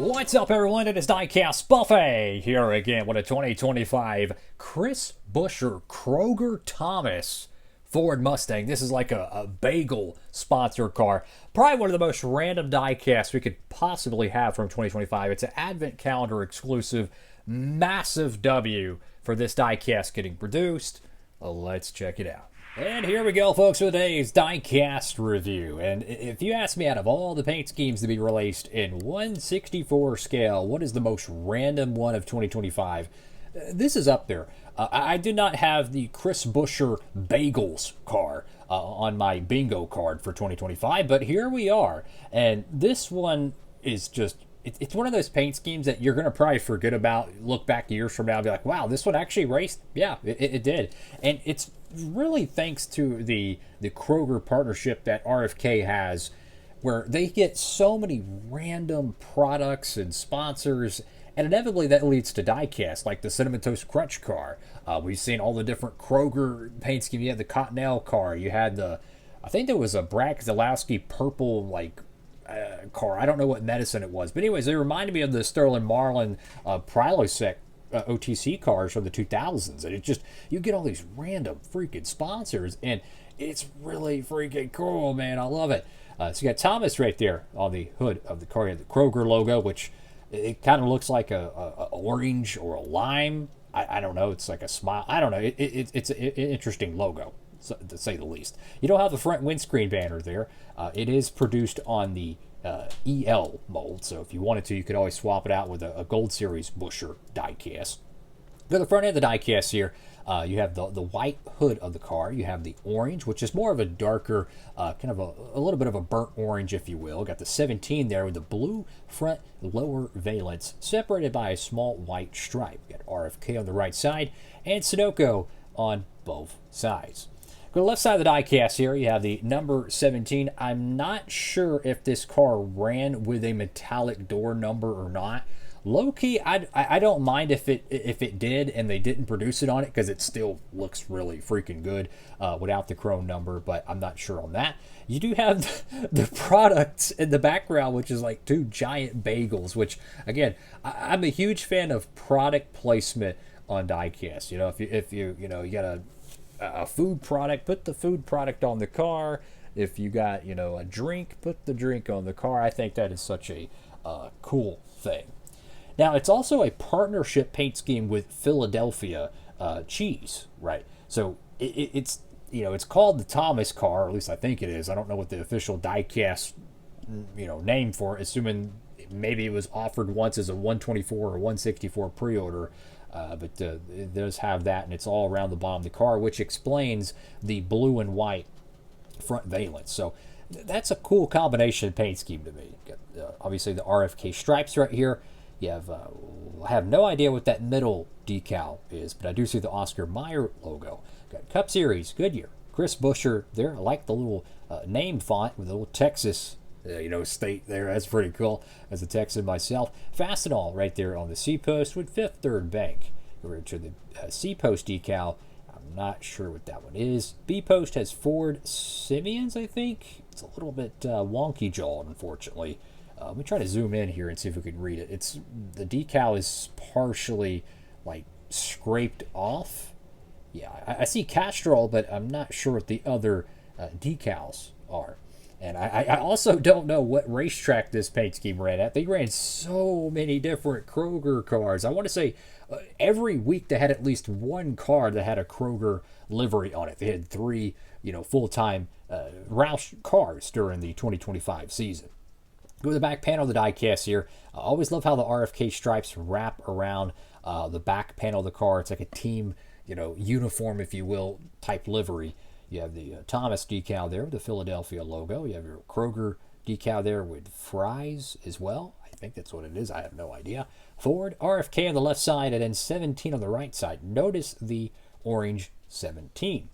What's up, everyone? It is Diecastbuffet here again with a 2025 Chris Buescher Kroger Thomas Ford Mustang. This is like a bagel sponsor car. Probably one of the most random diecasts we could possibly have from 2025. It's an advent calendar exclusive, massive W for this diecast getting produced. Let's check it out. And here we go, folks, with today's diecast review. And if you ask me, out of all the paint schemes to be released in 1/64 scale, what is the most random one of 2025? This is up there. I did not have the Chris Buescher Bagels car on my bingo card for 2025, but here we are. And this one is just, it's one of those paint schemes that you're going to probably forget about, look back years from now and be like, wow, this one actually raced. Yeah, it did. And it's really thanks to the Kroger partnership that RFK has, where they get so many random products and sponsors, and inevitably that leads to diecast, like the Cinnamon Toast Crunch car. We've seen all the different Kroger paint schemes. You had the Cottonelle car. You had I think there was a Brad Keselowski purple, car. I don't know what medicine it was. But anyways, they reminded me of the Sterling Marlin Prilosec OTC cars from the 2000s. And it just, you get all these random freaking sponsors, and it's really freaking cool, man. I love it. So you got Thomas right there on the hood of the car. You have the Kroger logo, which it kind of looks like a orange or a lime. I don't know. It's like a smile. I don't know. It's an interesting logo, to say the least. You don't have the front windscreen banner there. It is produced on the EL mold, so if you wanted to, you could always swap it out with a Gold Series Buescher diecast. Go to the front end of the diecast here. You have the white hood of the car. You have the orange, which is more of a darker, kind of a little bit of a burnt orange, if you will. Got the 17 there with the blue front lower valence, separated by a small white stripe. Got RFK on the right side and Sunoco on both sides. Go to the left side of the diecast here. You have the number 17. I'm not sure if this car ran with a metallic door number or not. Low key, I don't mind if it did and they didn't produce it on it, because it still looks really freaking good without the chrome number, but I'm not sure on that. You do have the products in the background, which is like two giant bagels, which, again, I'm a huge fan of product placement on diecast. You know, if you got a food product, put the food product on the car. If you got, a drink, put the drink on the car. I think that is such a cool thing. Now, it's also a partnership paint scheme with Philadelphia cheese, right? So it's called the Thomas car, or at least I think it is. I don't know what the official diecast name for it, assuming maybe it was offered once as a 124 or 164 pre-order. But it does have that, and it's all around the bottom of the car, which explains the blue and white front valence. So that's a cool combination paint scheme to me. Got, obviously, the RFK stripes right here. You have, I have no idea what that middle decal is, but I do see the Oscar Mayer logo. Got Cup Series, Goodyear, Chris Buescher there. I like the little name font with the little Texas state there. That's pretty cool as a Texan myself. Fastenal right there on the C-post with Fifth Third Bank. Over to the C-post decal. I'm not sure what that one is. B-post has Ford Simeons, I think. It's a little bit wonky jawed, unfortunately. Let me try to zoom in here and see if we can read it. The decal is partially scraped off. Yeah, I see Castrol, but I'm not sure what the other decals are. And I also don't know what racetrack this paint scheme ran at. They ran so many different Kroger cars. I want to say every week they had at least one car that had a Kroger livery on it. They had three, full-time Roush cars during the 2025 season. Go to the back panel of the diecast here. I always love how the RFK stripes wrap around the back panel of the car. It's like a team, uniform, if you will, type livery. You have the Thomas decal there with the Philadelphia logo. You have your Kroger decal there with Fry's as well. I think that's what it is. I have no idea. Ford, RFK on the left side, and then 17 on the right side. Notice the orange 17.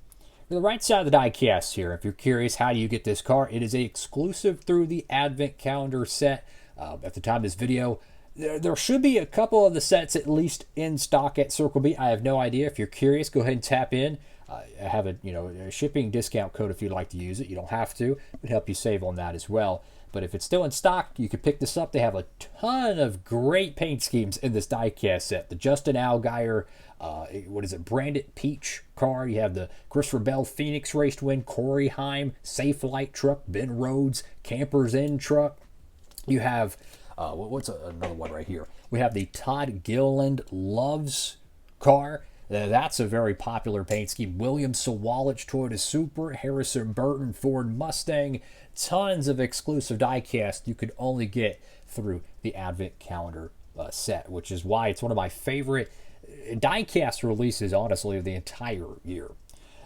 To the right side of the diecast here, if you're curious, how do you get this car? It is a exclusive through the Advent Calendar set. At the time of this video, there should be a couple of the sets at least in stock at Circle B. I have no idea. If you're curious, go ahead and tap in. I have a shipping discount code if you'd like to use it. You don't have to. It would help you save on that as well. But if it's still in stock, you can pick this up. They have a ton of great paint schemes in this diecast set. The Justin Allgaier, Branded Peach car. You have the Christopher Bell Phoenix Race Win, Corey Heim, Safe Light truck, Ben Rhodes, Campers Inn truck. You have, another one right here? We have the Todd Gilliland Loves car. That's a very popular paint scheme. William Sawalich Toyota Supra, Harrison Burton Ford Mustang. Tons of exclusive diecast you could only get through the Advent Calendar set, which is why it's one of my favorite diecast releases, honestly, of the entire year.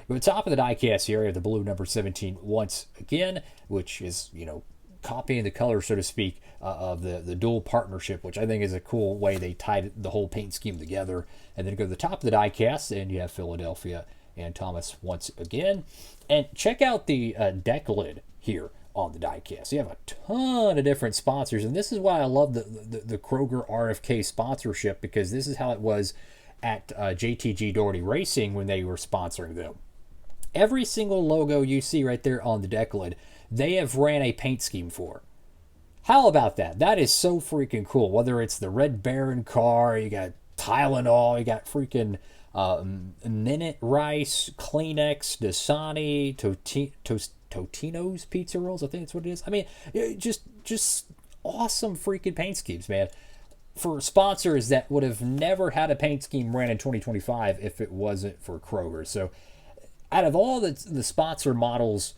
At the top of the diecast here, you have the blue number 17 once again, which is, copying the color, so to speak, of the dual partnership, which I think is a cool way they tied the whole paint scheme together. And then go to the top of the diecast, and you have Philadelphia and Thomas once again. And check out the deck lid here on the diecast. You have a ton of different sponsors, and this is why I love the Kroger RFK sponsorship, because this is how it was at JTG Doherty Racing when they were sponsoring them. Every single logo you see right there on the deck lid, they have ran a paint scheme for. How about that? That is so freaking cool. Whether it's the Red Baron car, you got Tylenol, you got freaking Minute Rice, Kleenex, Dasani, Totino's Pizza Rolls, I think that's what it is. I mean, just awesome freaking paint schemes, man. For sponsors that would have never had a paint scheme ran in 2025 if it wasn't for Kroger. So out of all the sponsor models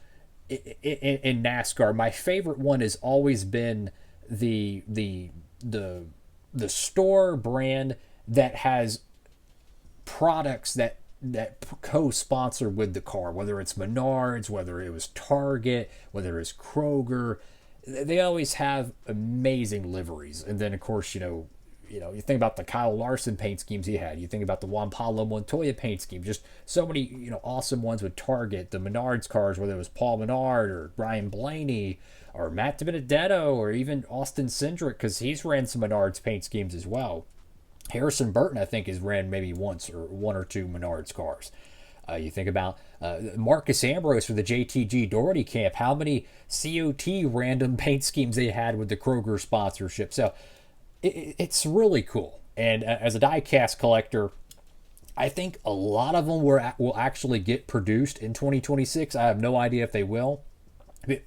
in NASCAR, my favorite one has always been the store brand that has products that co-sponsor with the car, whether it's Menards, whether it was Target, whether it's Kroger. They always have amazing liveries. And then, of course, you think about the Kyle Larson paint schemes he had. You think about the Juan Pablo Montoya paint scheme. Just so many, awesome ones with Target. The Menards cars, whether it was Paul Menard or Brian Blaney or Matt DiBenedetto or even Austin Cindric, because he's ran some Menards paint schemes as well. Harrison Burton, I think, has ran maybe once or one or two Menards cars. You think about Marcus Ambrose for the JTG Doherty camp. How many COT random paint schemes they had with the Kroger sponsorship. So it's really cool. And as a diecast collector, I think a lot of them will actually get produced in 2026. I have no idea if they will.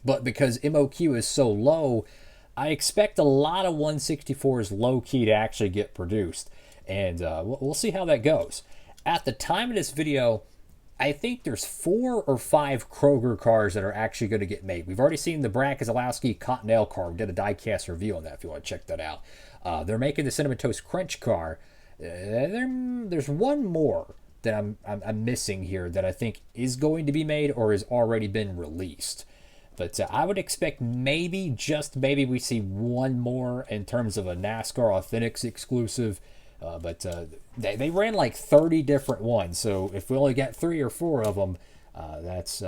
But because MOQ is so low, I expect a lot of 164s low-key to actually get produced. And we'll see how that goes. At the time of this video, I think there's 4 or 5 Kroger cars that are actually going to get made. We've already seen the Brad Keselowski Cottonelle car. We did a diecast review on that if you want to check that out. They're making the Cinnamon Toast Crunch car. There's one more that I'm missing here that I think is going to be made or has already been released. But I would expect maybe, just maybe, we see one more in terms of a NASCAR Authentics exclusive. But they ran like 30 different ones. So if we only got 3 or 4 of them, that's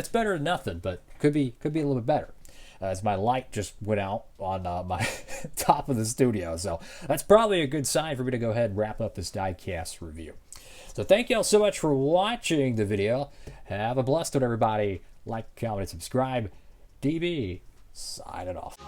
better than nothing. But could be a little bit better. As my light just went out on my top of the studio. So that's probably a good sign for me to go ahead and wrap up this diecast review. So thank you all so much for watching the video. Have a blessed one, everybody. Like, comment, and subscribe. DB, signing off.